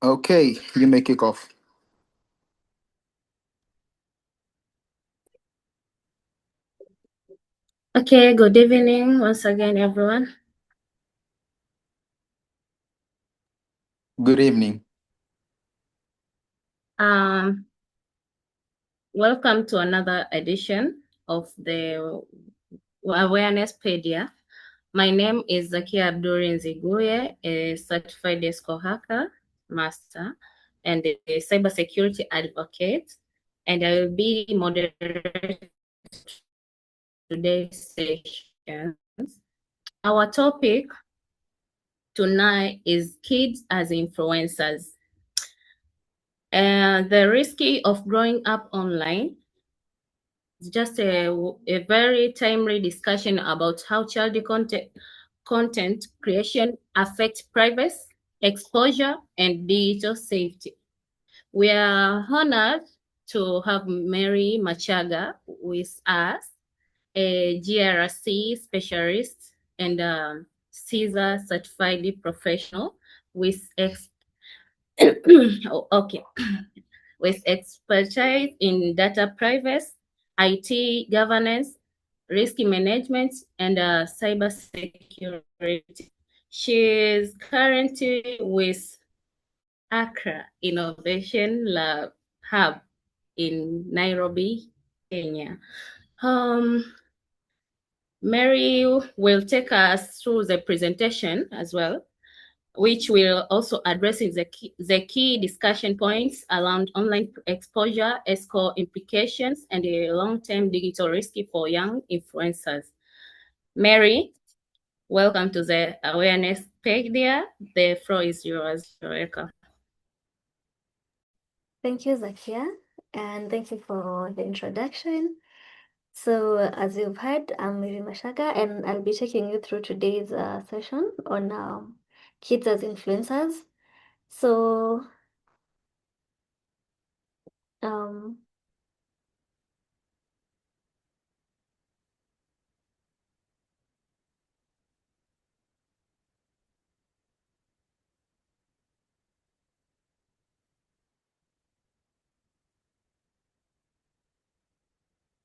Okay, you may kick off. Okay, good evening once again, everyone. Good evening. Welcome to another edition of the Awareness Pedia. My name is Zakia Abdul, a certified ESCO hacker master and a cybersecurity advocate, and I will be moderating today's session. Our topic tonight is kids as influencers. The risky of growing up online. It's just a very timely discussion about how child content creation affects privacy, exposure, and digital safety. We are honored to have Mary Machaga with us, a GRC specialist and CISA certified professional with okay, with expertise in data privacy, IT governance, risk management, and cybersecurity. She is currently with Accra Innovation Lab Hub in Nairobi, Kenya. Mary will take us through the presentation as well, which will also address the key discussion points around online exposure, ESCO implications, and the long-term digital risk for young influencers. Mary, welcome to the Awareness Pedia. The floor is yours. You're welcome. Thank you, Zakia, and thank you for the introduction. So, as you've heard, I'm Mary Machaga, and I'll be taking you through today's session on kids as influencers. So, um,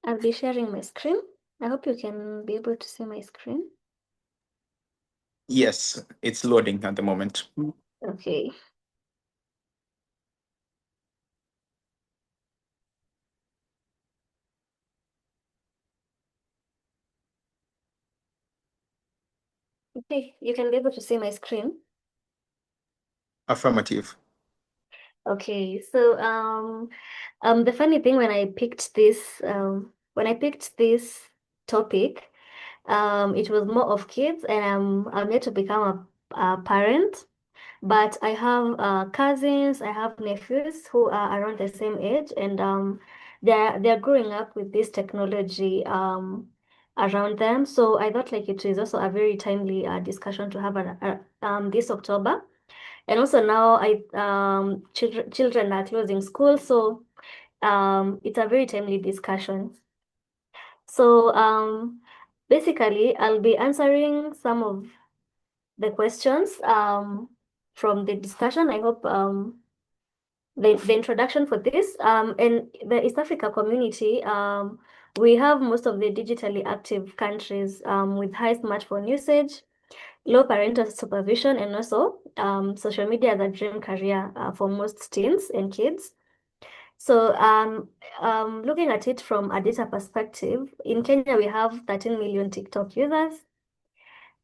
I'll be sharing my screen. I hope you can be able to see my screen. Yes, it's loading at the moment. Okay. Okay, you can be able to see my screen. Affirmative. Okay, so the funny thing when I picked this topic, it was more of kids, and I'm yet to become a parent. But I have cousins, I have nephews who are around the same age, and they're growing up with this technology around them. So I thought like it is also a very timely discussion to have this October. And also now children are closing school, so it's a very timely discussion. So basically, I'll be answering some of the questions from the discussion. I hope the introduction for this in the East Africa community, we have most of the digitally active countries with high smartphone usage, low parental supervision, and also social media as a dream career for most teens and kids. So looking at it from a data perspective, in Kenya, we have 13 million TikTok users.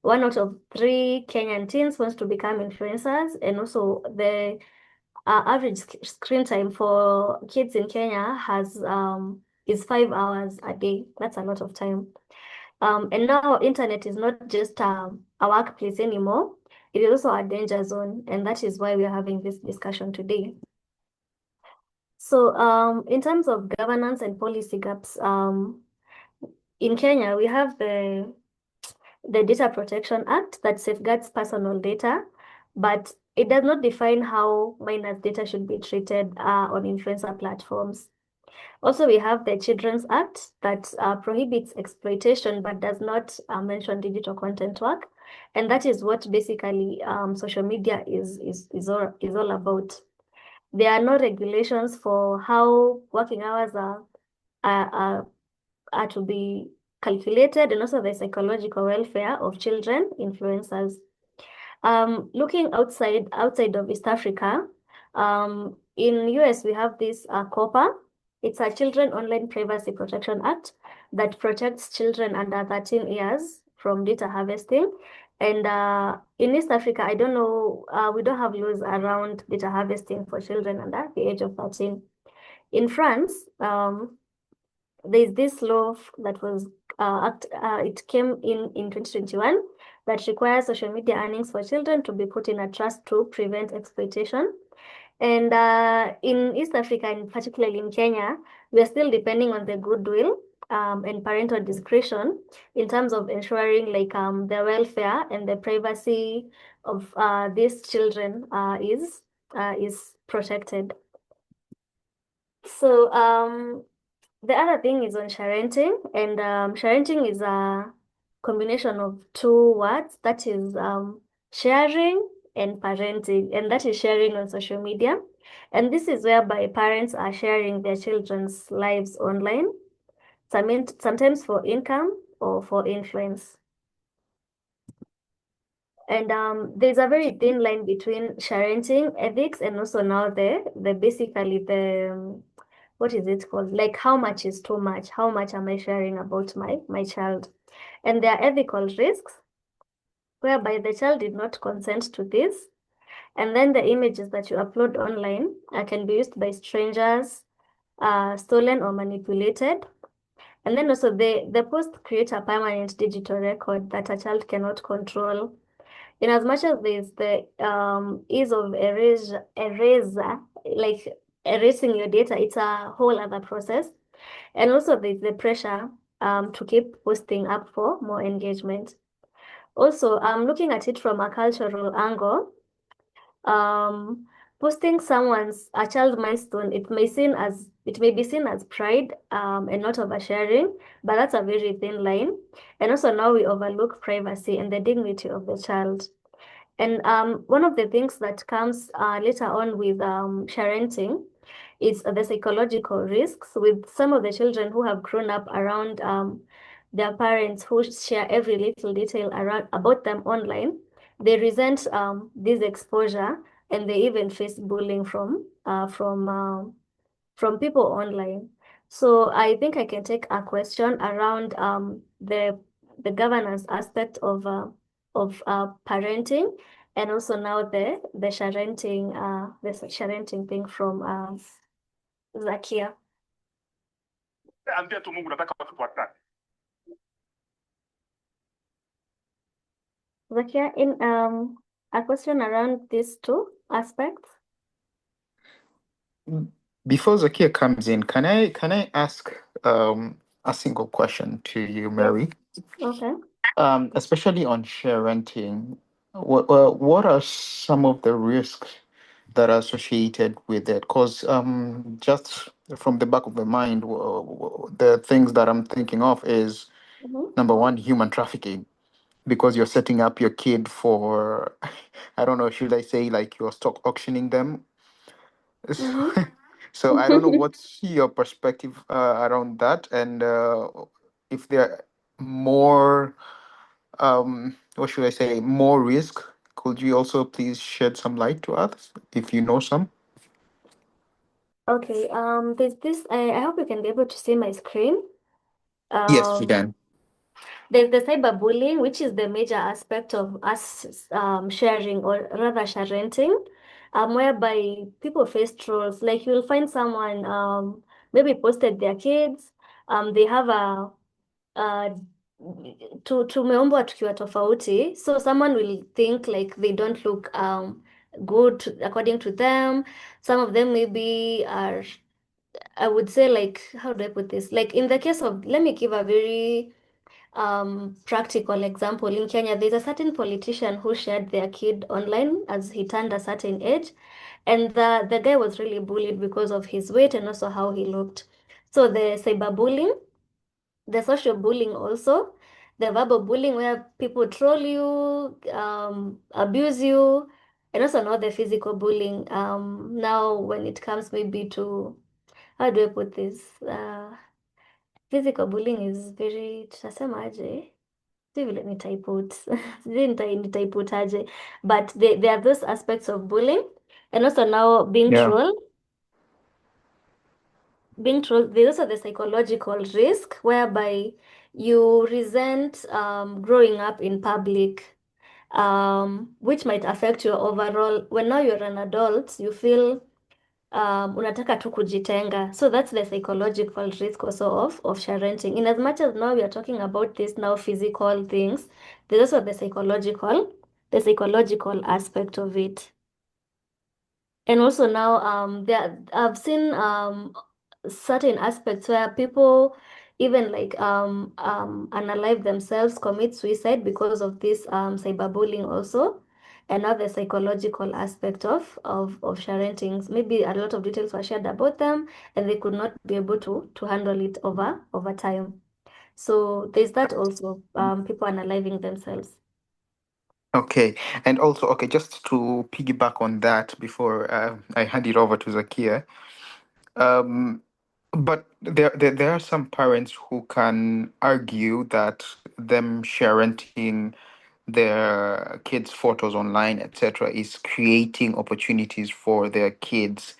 1 out of 3 Kenyan teens wants to become influencers, and also the average screen time for kids in Kenya is 5 hours a day. That's a lot of time. And now internet is not just a workplace anymore. It is also a danger zone, and that is why we are having this discussion today. So in terms of governance and policy gaps, in Kenya, we have the Data Protection Act that safeguards personal data, but it does not define how minors' data should be treated on influencer platforms. Also, we have the Children's Act that prohibits exploitation but does not mention digital content work. And that is what basically social media is all about. There are no regulations for how working hours are, are, are to be calculated, and also the psychological welfare of children influencers. Looking outside of East Africa, in US we have this COPPA. It's a Children Online Privacy Protection Act that protects children under 13 years from data harvesting. And in East Africa, I don't know, we don't have laws around data harvesting for children under the age of 13. In France, there's this law that was it came in 2021 that requires social media earnings for children to be put in a trust to prevent exploitation. And in East Africa, and particularly in Kenya, we are still depending on the goodwill and parental discretion in terms of ensuring like the welfare and the privacy of these children is protected. So the other thing is on sharenting, and sharenting is a combination of two words, that is sharing and parenting, and that is sharing on social media. And this is whereby parents are sharing their children's lives online, sometimes for income or for influence. And there's a very thin line between sharenting ethics and also now the basically the what is it called? Like how much is too much? How much am I sharing about my child? And there are ethical risks whereby the child did not consent to this. And then the images that you upload online can be used by strangers, stolen or manipulated. And then also the post create a permanent digital record that a child cannot control. In as much as there's the ease of eraser, like erasing your data, it's a whole other process. And also there's the pressure to keep posting up for more engagement. Also, looking at it from a cultural angle, um, posting someone's a child milestone, it may be seen as pride and not oversharing, but that's a very thin line. And also now we overlook privacy and the dignity of the child. And one of the things that comes later on with parenting is the psychological risks with some of the children who have grown up around their parents who share every little detail around about them online. They resent this exposure and they even face bullying from people online. So I think I can take a question around the governance aspect of parenting, and also now the sharenting thing from Zakia. Ambia tu Mungu nataka tufuatane. Zakia, in a question around these two aspects. Before Zakia comes in, can I ask a single question to you, Mary? Okay. Especially on share renting, what are some of the risks that are associated with it? Because just from the back of my mind, the things that I'm thinking of is number one, human trafficking, because you're setting up your kid for, I don't know, should I say like you're stock auctioning them? So I don't know what's your perspective around that, and if there are more, what should I say, more risk. Could you also please shed some light to us if you know some? Okay, there's this, I hope you can be able to see my screen. Yes, we can. There's the cyberbullying, which is the major aspect of us sharing or rather sharenting, whereby people face trolls. Like you'll find someone maybe posted their kids, they have a tumeumbwa tukiwa tofauti, so someone will think like they don't look good according to them. Some of them maybe are, I would say, like, how do I put this? Like in the case of, let me give a very practical example. In Kenya, there's a certain politician who shared their kid online as he turned a certain age, and the guy was really bullied because of his weight and also how he looked. So the cyberbullying, the social bullying also, the verbal bullying where people troll you, abuse you, and also not the physical bullying. Now when it comes maybe to, how do I put this? Physical bullying is very, tutasemaje? Sijui vile nitaiput. Sijui nitaiputaje. But there are those aspects of bullying, and also now being Yeah. trolled. Being trolled, there's also the psychological risk whereby you resent growing up in public, which might affect your overall. When now you're an adult, you feel unataka tu kujitenga. So that's the psychological risk also of sharenting. In as much as now we are talking about this now physical things, there's also the psychological aspect of it. And also now, I've seen certain aspects where people even like unalive themselves, commit suicide because of this cyberbullying also, and now the psychological aspect of sharing. Maybe a lot of details were shared about them, and they could not be able to handle it over time. So there's that also, people unaliving themselves. Okay. And also, okay, just to piggyback on that before I hand it over to Zakia. Um, but there are some parents who can argue that them sharing their kids' photos online, etc., is creating opportunities for their kids,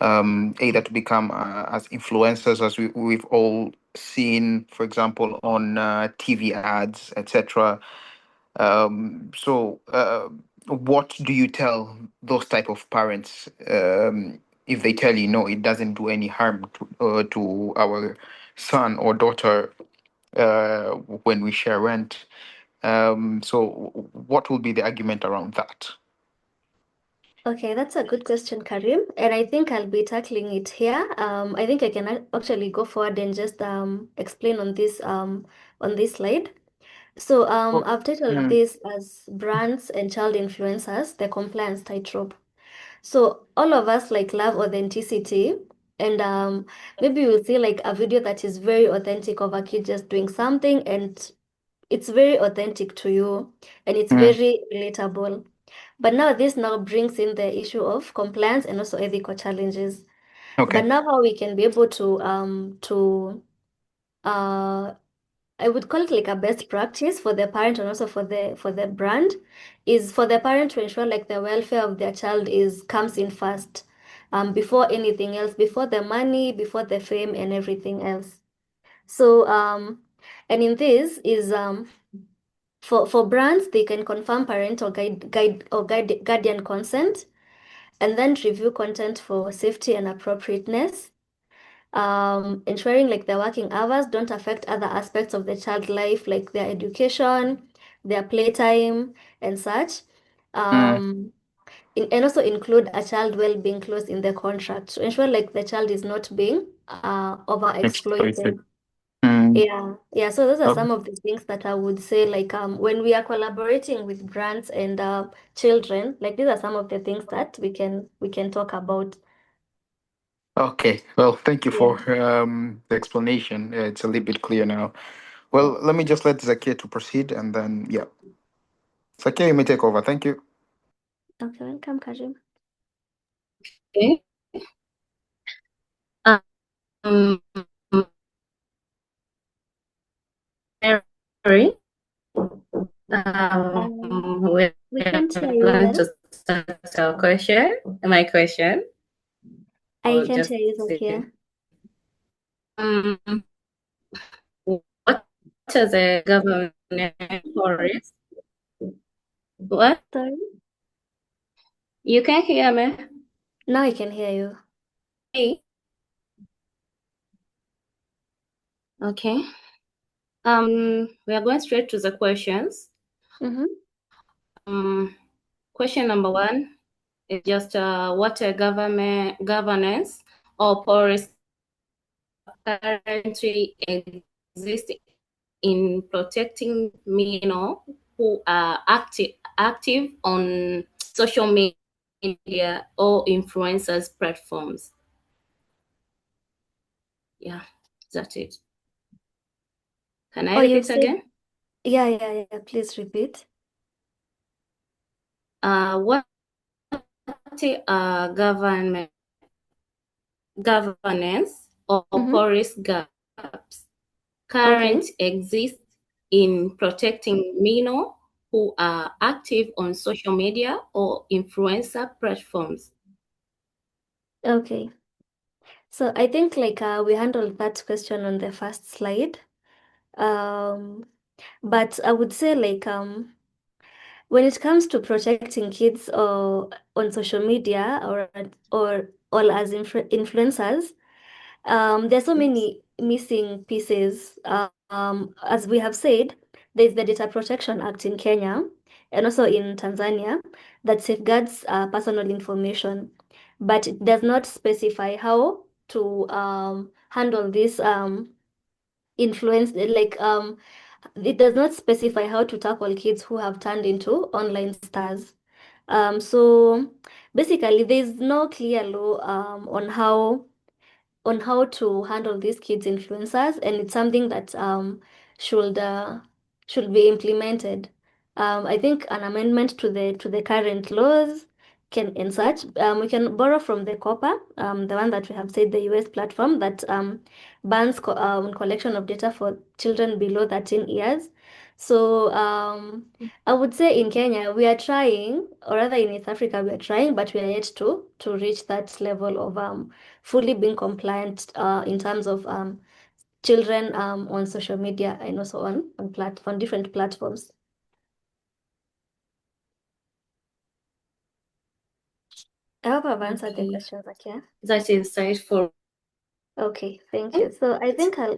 either to become as influencers, as we've all seen, for example, on TV ads, etc. What do you tell those type of parents if they tell you no, it doesn't do any harm to our son or daughter when we share rent? So what will be the argument around that? Okay, that's a good question, Karim. And I think I'll be tackling it here. I think I can actually go forward and just explain on this slide. So Well, I've titled mm, this as brands and child influencers, the compliance tightrope. So all of us like love authenticity, and maybe you'll see like a video that is very authentic of a kid just doing something, and it's very authentic to you, and it's mm, very relatable. But now this now brings in the issue of compliance and also ethical challenges. But okay. now how we can be able to uh I would call it like a best practice for the parent and also for the brand is for the parent to ensure like the welfare of their child is comes in first, before anything else, before the money, before the fame and everything else. So and in this is for brands, they can confirm parental guardian consent, and then review content for safety and appropriateness, ensuring like their working hours don't affect other aspects of the child life, like their education, their playtime, and such. Mm, And also include a child well-being clause in the contract to ensure like the child is not being exploited. overexploited. Mm, Yeah. So those are oh, some of the things that I would say, like when we are collaborating with brands and children, like these are some of the things that we can talk about. okay. Well, thank you Yeah. for the explanation. It's a little bit clear now. Yeah. Well, let me just let Zakia to proceed, and then yeah, Zakia, you may take over. Thank you. Okay, welcome, Karim. Okay. Um, Mary, we're We can't hear you going well. to start our question. My question, I or can't just hear you, say, Zakia. um, what is the government forest? What? Sorry. You can hear me? Now I can hear you. Me? Okay. We are going straight to the questions. Mm-hmm. Question number one is just what a governance or policy currently exist in protecting who are active on social media or influencers platforms. Yeah, that's it. Can I Oh, you repeat said again? Yeah. Please repeat. What government governance or policy gaps current Okay. exist in protecting minors who are active on social media or influencer platforms? Okay. So I think like we handled that question on the first slide. Um, but I would say like when it comes to protecting kids or on social media or as influencers, there's so Yes. many missing pieces. As we have said, there's the Data Protection Act in Kenya and also in Tanzania that safeguards personal information, but it does not specify how to handle this influence. It does not specify how to tackle kids who have turned into online stars. So basically, there's no clear law on how to handle these kids influencers, and it's something that should uh, should be implemented. I think an amendment to the current laws can and such. We can borrow from the COPA, the one that we have said, the US platform that bans collection of data for children below 13 years. So I would say in Kenya we are trying, or rather in East Africa we are trying, but we are yet to reach that level of fully being compliant in terms of children on social media and also on different platforms. I hope I've answered the Okay, questions, Zakia. that is insightful. Okay, thank you. So I think I'll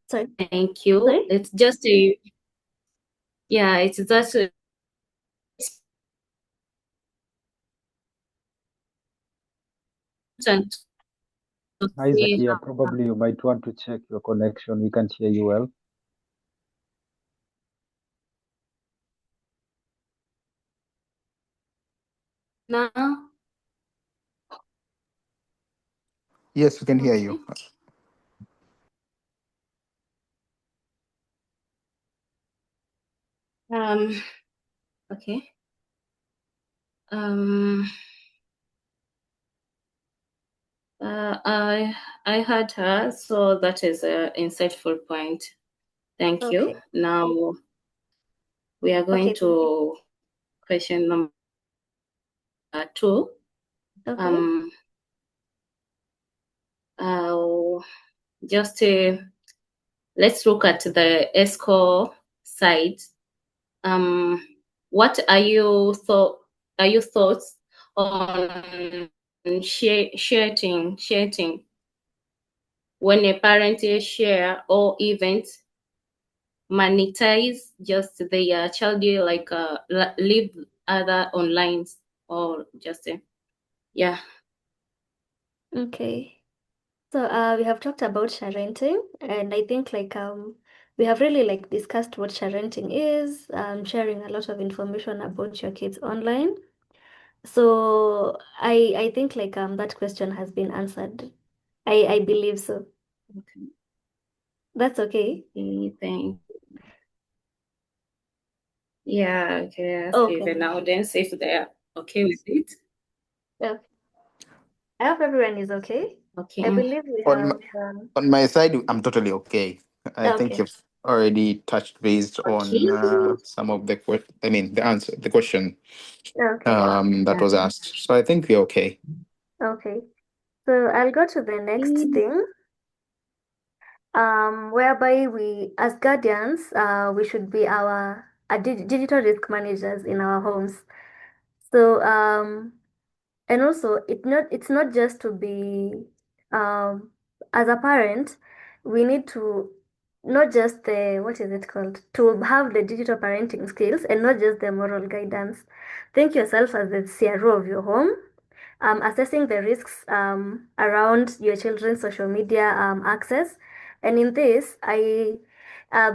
sorry. Thank you. Sorry. It's just a yeah, it's just a important to Hi, see Zakia. Probably you might want to check your connection. We can't hear you well. now. Yes, we can hear Okay. you. Okay. Um, I heard her, so that is an insightful point. Thank you. Okay. Now we are going Okay, thank you. to question number 2. Okay. Um, just let's look at the ESCO side. What are your thoughts on sharing when a parent share or event monetize just their child like live other online or just yeah. Okay. So we have talked about sharenting, and I think like we have really like discussed what sharenting is, sharing a lot of information about your kids online. So I think like that question has been answered. I believe so. Okay, That's okay. thank yeah, okay, ask Okay. even audience if they're okay with it. Yeah. I hope everyone is okay. I Okay. believe we On my, have on my side, I'm totally okay. I think okay. you've already touched based Okay. on some of the the answer, the question Okay. that was asked. So I think we're okay. Okay. So I'll go to the next thing. Whereby we, as guardians, we should be our digital risk managers in our homes. So, and also it's not just to be, as a parent, we need to not just the, what is it called, to have the digital parenting skills and not just the moral guidance. Think yourself as the CRO of your home, assessing the risks around your children's social media access. And in this,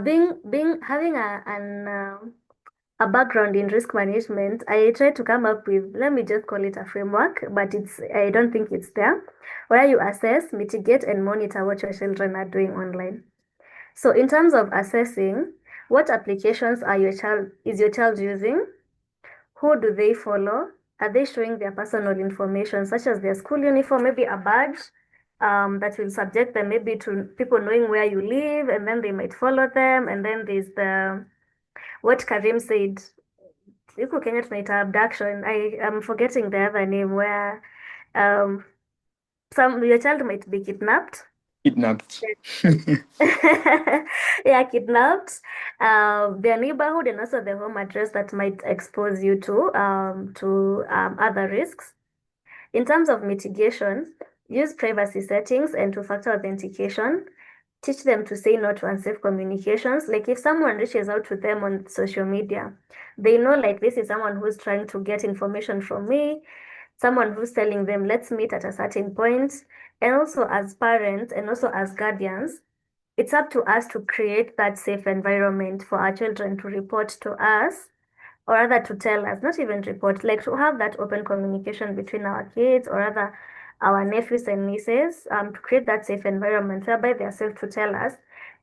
being having a background in risk management, I try to come up with, let me just call it a framework, but I don't think it's there, where you assess, mitigate, and monitor what your children are doing online. So in terms of assessing, What applications is your child using? Who do they follow? Are they showing their personal information, such as their school uniform, maybe a badge that will subject them maybe to people knowing where you live, and then they might follow them. And then there's what Karim said, huku Kenya tunaita abduction. I am forgetting the other name where um, your child might be kidnapped. Kidnapped. Yeah, kidnapped. Their neighborhood and also the home address that might expose you to other risks. In terms of mitigation, use privacy settings and two-factor authentication. Teach them to say no to unsafe communications. Like if someone reaches out to them on social media, they know like this is someone who's trying to get information from me, someone who's telling them, let's meet at a certain point. And also as parents and also as guardians, it's up to us to create that safe environment for our children to report to us, or rather to tell us, not even report, like to have that open communication between our kids or rather our nephews and nieces, to create that safe environment whereby they're safe to tell us,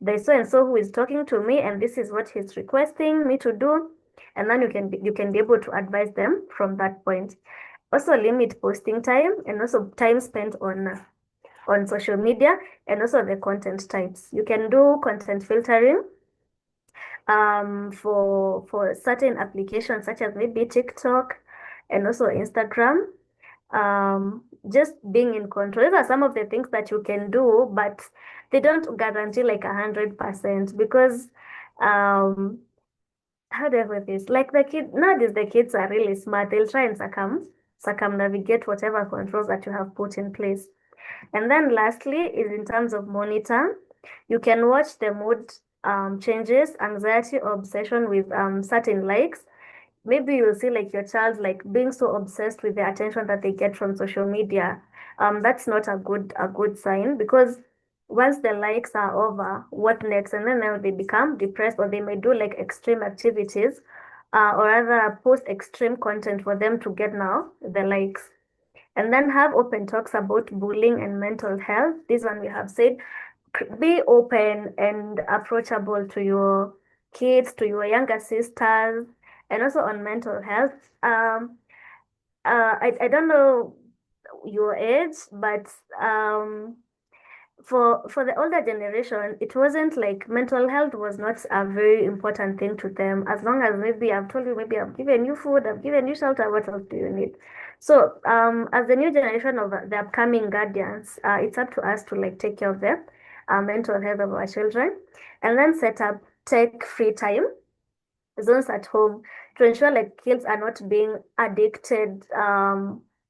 there's so and so who is talking to me and this is what he's requesting me to do. And then you can be able to advise them from that point. Also limit posting time and also time spent on social media and also the content types. You can do content filtering for certain applications such as maybe TikTok and also Instagram. Just being in control. These are some of the things that you can do, but they don't guarantee like 100% because how do I put this? Like nowadays the kids are really smart. They'll try and circumnavigate whatever controls that you have put in place. And then lastly is in terms of monitor, you can watch the mood changes, anxiety or obsession with certain likes. Maybe you'll see like your child like being so obsessed with the attention that they get from social media. That's not a good sign because once the likes are over, what next? And then now they become depressed or they may do like extreme activities or rather post extreme content for them to get now the likes. And then have open talks about bullying and mental health. This one we have said, be open and approachable to your kids, to your younger sisters, and also on mental health. I don't know your age, but for the older generation, it wasn't like mental health was not a very important thing to them. As long as maybe I've told you, maybe I've given you food, I've given you shelter, what else do you need? So, as the new generation of the upcoming guardians, it's up to us to like take care of the mental health of our children, and then set up tech-free time zones at home to ensure like kids are not being addicted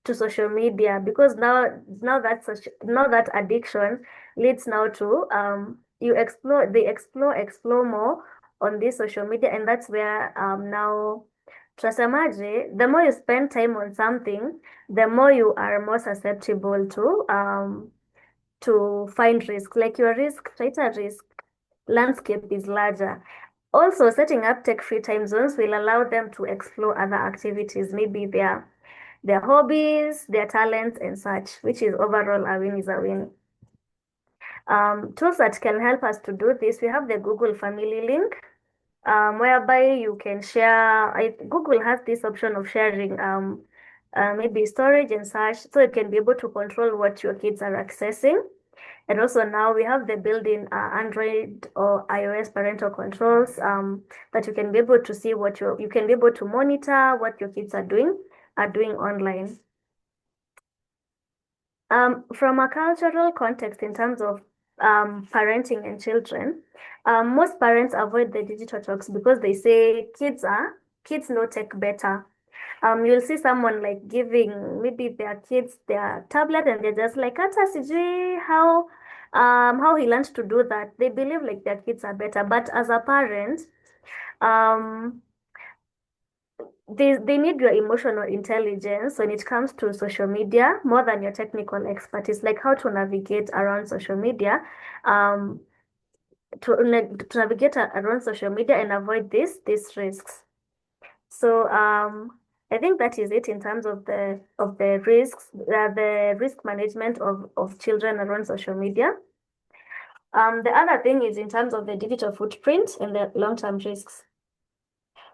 to social media because now that addiction leads now to explore more on this social media, and that's where now tunasemaje, the more you spend time on something, the more you are more susceptible to find risk, like your tighter risk landscape is larger. Also, setting up tech-free time zones will allow them to explore other activities, maybe their hobbies, their talents, and such, which is overall a win is a win. Tools that can help us to do this, we have the Google Family link, whereby you can share. Google has this option of sharing maybe storage and such, so you can be able to control what your kids are accessing. And also now we have the built-in Android or iOS parental controls that you can be able to see you can be able to monitor what your kids are doing online. From a cultural context in terms of parenting and children, most parents avoid the digital talks because they say kids know tech better. You'll see someone like giving maybe their kids their tablet and they're just like, Ata sijui how he learned to do that. They believe like their kids are better. But as a parent, um, they need your emotional intelligence when it comes to social media more than your technical expertise, like how to navigate around social media, to navigate around social media and avoid these risks. So I think that is it in terms of the risks, the risk management of children around social media. The other thing is in terms of the digital footprint and the long-term risks.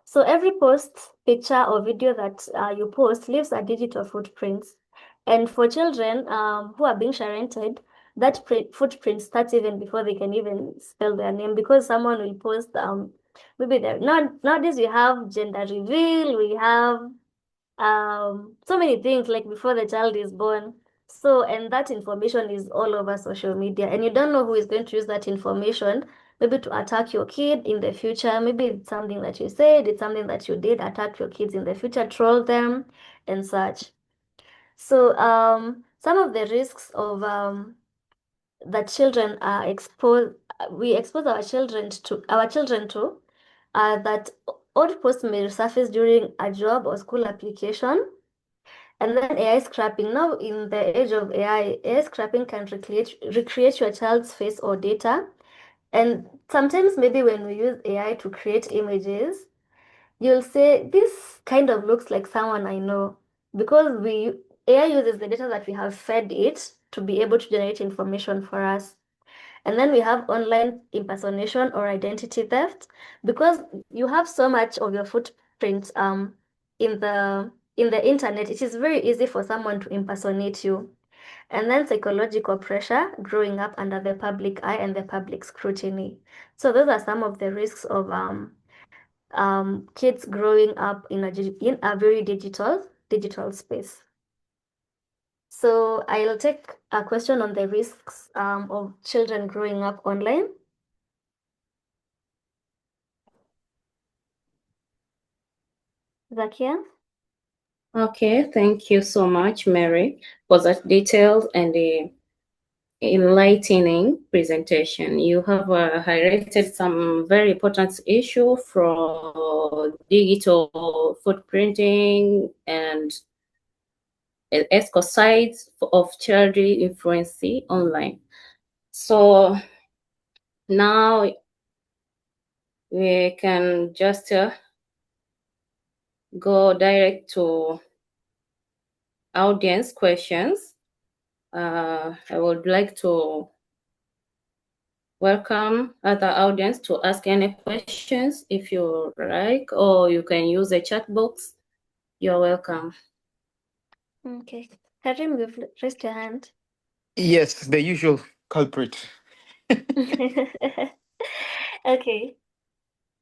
So every post, picture, or video that you post leaves a digital footprint. And for children who are being sharented, that footprint starts even before they can even spell their name, because someone will post maybe nowadays we have gender reveal, we have so many things like before the child is born. So, and that information is all over social media, and you don't know who is going to use that information, maybe to attack your kid in the future. Maybe it's something that you said, it's something that you did, attack your kids in the future, troll them, and such. So, some of the risks of that children are exposed, we expose our children to, that old posts may resurface during a job or school application. And then AI scrapping. Now, in the age of AI scrapping can recreate your child's face or data. And sometimes, maybe when we use AI to create images, you'll say, this kind of looks like someone I know. Because AI uses the data that we have fed it to be able to generate information for us. And then we have online impersonation or identity theft, because you have so much of your footprint in the internet. It is very easy for someone to impersonate you. And then psychological pressure, growing up under the public eye and the public scrutiny. So those are some of the risks of kids growing up in a very digital space. So I'll take a question on the risks of children growing up online. Zakia? Okay, thank you so much, Mary, for that detailed and enlightening presentation. You have highlighted some very important issue from digital footprinting and ethical sides of child influence online. So now we can just go direct to audience questions. I would like to welcome other audience to ask any questions if you like, or you can use the chat box. You're welcome. Okay. Karim, you've raised your hand. Yes, the usual culprit. Okay.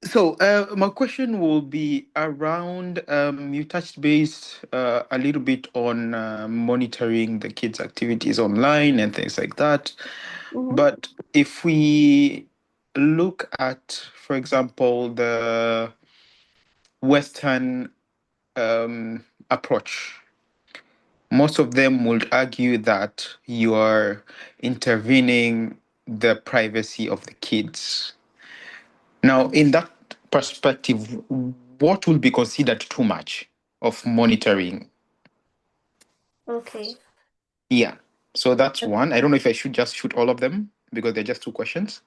So, my question will be around you touched base a little bit on monitoring the kids' activities online and things like that. Mm-hmm. But if we look at, for example, the Western approach, most of them would argue that you are intervening the privacy of the kids. Now, in that perspective, what will be considered too much of monitoring? Okay. Yeah. So that's one. I don't know if I should just shoot all of them because they're just two questions.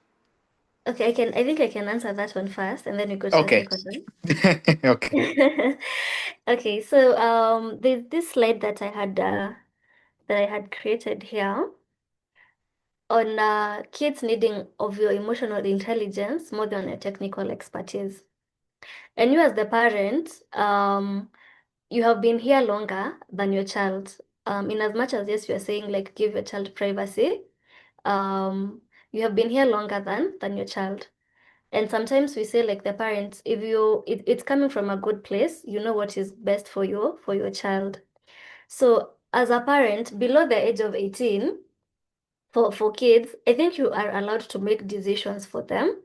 Okay, I think I can answer that one first, and then we go to the Okay. second one. Okay. Okay, so there's this slide that I had created here on kids needing of your emotional intelligence more than your technical expertise. And you as the parent, you have been here longer than your child. In as much as yes, you are saying like give your child privacy, you have been here longer than your child. And sometimes we say like the parents, if it's coming from a good place, you know what is best for your child. So as a parent below the age of 18, for kids, I think you are allowed to make decisions for them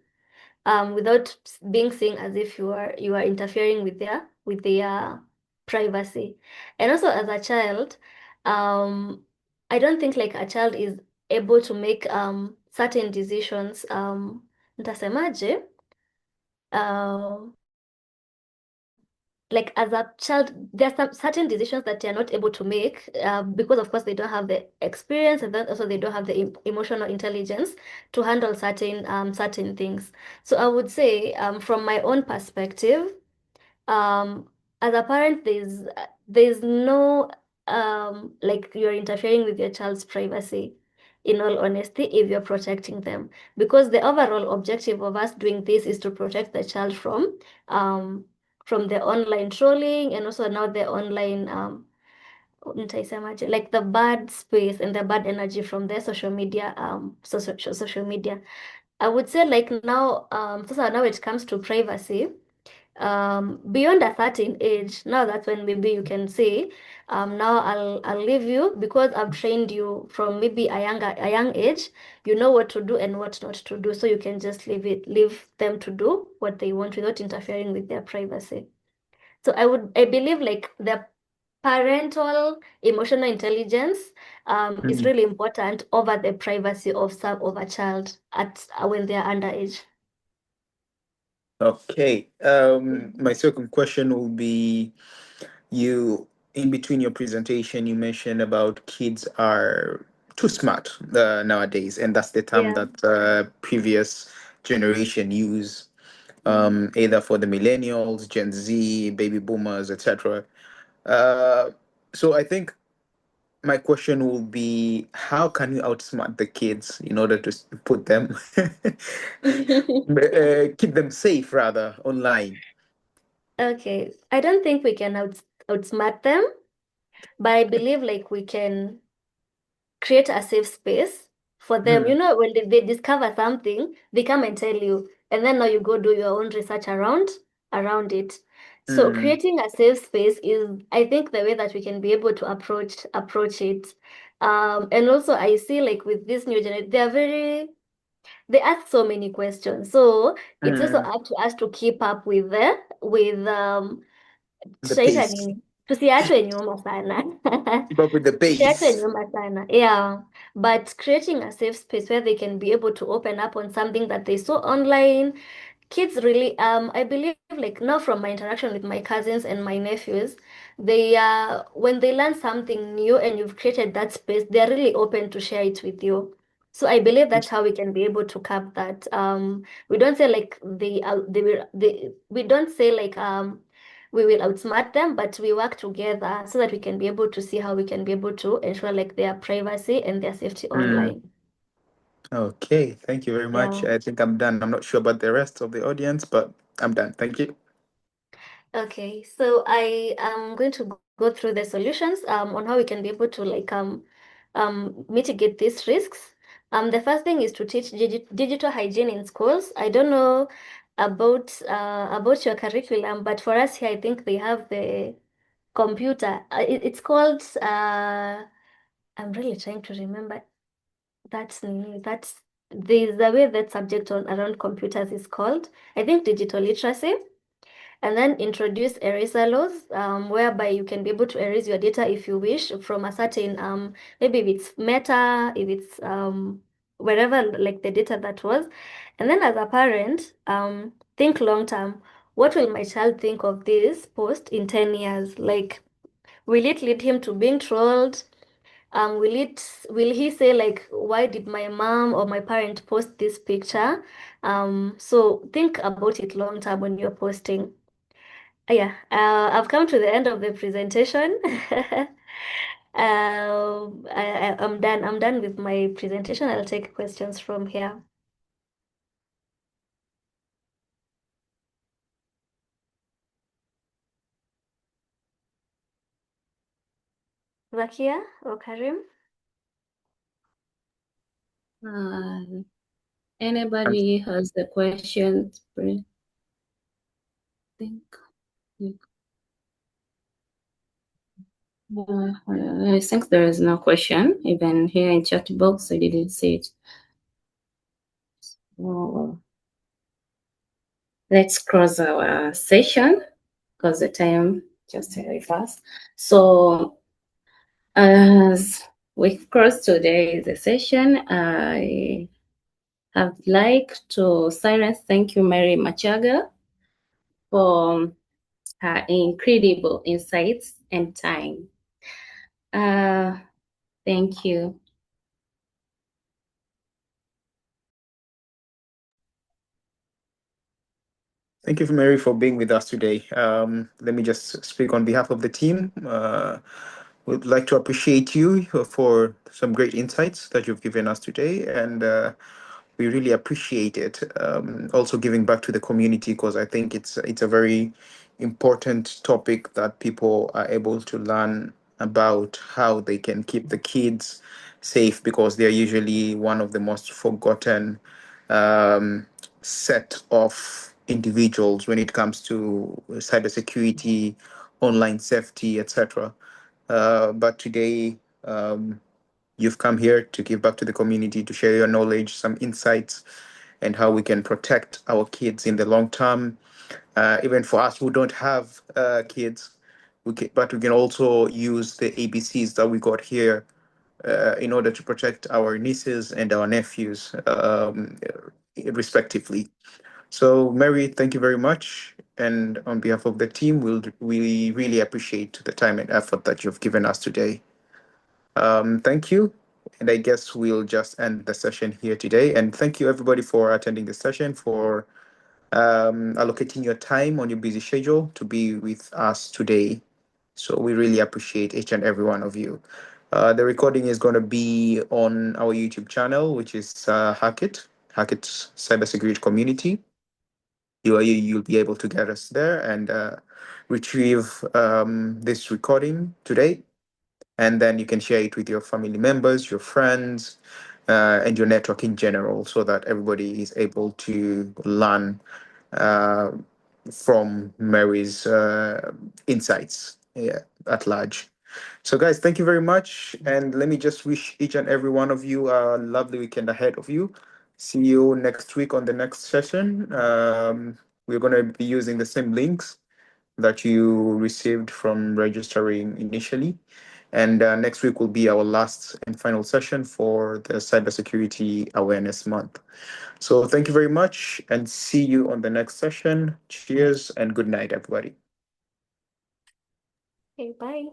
without being seen as if you are interfering with their privacy. And also as a child, I don't think like a child is able to make certain decisions. Nitasemaje? Like as a child, there are some certain decisions that they are not able to make because, of course, they don't have the experience, and then also they don't have the emotional intelligence to handle certain things. So I would say, from my own perspective, um, as a parent, there's no like you're interfering with your child's privacy. in all honesty, if you're protecting them. Because the overall objective of us doing this is to protect the child from the online trolling and also now the online nitaisemaje, like the bad space and the bad energy from the social media social media. I would say like now so now it comes to privacy, beyond a certain age, now that's when maybe you can say, now I'll leave you because I've trained you from maybe a young age. You know what to do and what not to do, so you can just leave them to do what they want without interfering with their privacy. So I believe like the parental emotional intelligence is really important over the privacy of a child at when they are underage. Okay. My second question will be, you in between your presentation you mentioned about kids are too smart nowadays, and that's the term Yeah. that previous generation use, either for the millennials, Gen Z, baby boomers, etc. Uh, so I think my question will be, how can you outsmart the kids in order to put them, keep them safe rather online? Okay, I don't think we can outsmart them, but I believe like we can create a safe space for them. Hmm. You know, when they discover something, they come and tell you, and then now you go do your own research around it. So Hmm. creating a safe space is, I think, the way that we can be able to approach it. And also I see like with this new generation, they ask so many questions. So it's also Hmm. up to us to keep up with The tutaita pace. nini? Tusiachwe nyuma sana. Keep up with the Tusiachwe pace. nyuma sana. Yeah. But creating a safe space where they can be able to open up on something that they saw online. Kids really, I believe like now from my interaction with my cousins and my nephews, they when they learn something new and you've created that space, they're really open to share it with you. So I believe that's how we can be able to cap that. We don't say like we don't say like we will outsmart them, but we work together so that we can be able to see how we can be able to ensure like their privacy and their safety Hmm. online. Okay, thank you very much. Yeah. I think I'm done. I'm not sure about the rest of the audience, but I'm done. Thank you. Okay, so I am going to go through the solutions on how we can be able to like mitigate these risks. The first thing is to teach digital hygiene in schools. I don't know about your curriculum, but for us here, I think they have the computer. It's called I'm really trying to remember. That's the way that subject on around computers is called. I think digital literacy, and then introduce eraser laws, whereby you can be able to erase your data if you wish from a certain maybe if it's Meta, if it's wherever like the data that was. And then as a parent, think long term. What will my child think of this post in 10 years? Like, will it lead him to being trolled? Will he say like, why did my mom or my parent post this picture? So think about it long term when you're posting. Yeah, I've come to the end of the presentation. I'm done. I'm done with my presentation. I'll take questions from here. Zakia or Karim? Uh, Anybody has the questions? Think. I think there is no question. Even here in chat box, I didn't see it. So let's close our session because the time just very fast. So as we close today's session, I have like to silence thank you, Mary Machaga, for her incredible insights and time. Thank you. Thank you, Mary, for being with us today. Let me just speak on behalf of the team. would like to appreciate you for some great insights that you've given us today, and we really appreciate it. Also giving back to the community, because I think it's a very important topic that people are able to learn about how they can keep the kids safe, because they're usually one of the most forgotten um, set of individuals when it comes to cybersecurity, online safety, etc. But today, you've come here to give back to the community, to share your knowledge, some insights, and how we can protect our kids in the long term. Even for us who don't have kids, but we can also use the ABCs that we got here in order to protect our nieces and our nephews, respectively. So, Mary, thank you very much. And on behalf of the team, we really appreciate the time and effort that you've given us today. Thank you. And I guess we'll just end the session here today. And thank you, everybody, for attending the session, for allocating your time on your busy schedule to be with us today. So we really appreciate each and every one of you. The recording is going to be on our YouTube channel, which is Hackett Cybersecurity Community. You'll be able to get us there and retrieve this recording today, and then you can share it with your family members, your friends, and your network in general, so that everybody is able to learn uh, from Mary's insights, yeah, at large. So, guys, thank you very much. And let me just wish each and every one of you a lovely weekend ahead of you. See you next week on the next session. We're going to be using the same links that you received from registering initially. And next week will be our last and final session for the Cybersecurity Awareness Month. So thank you very much and see you on the next session. Cheers and good night, everybody. Okay, bye.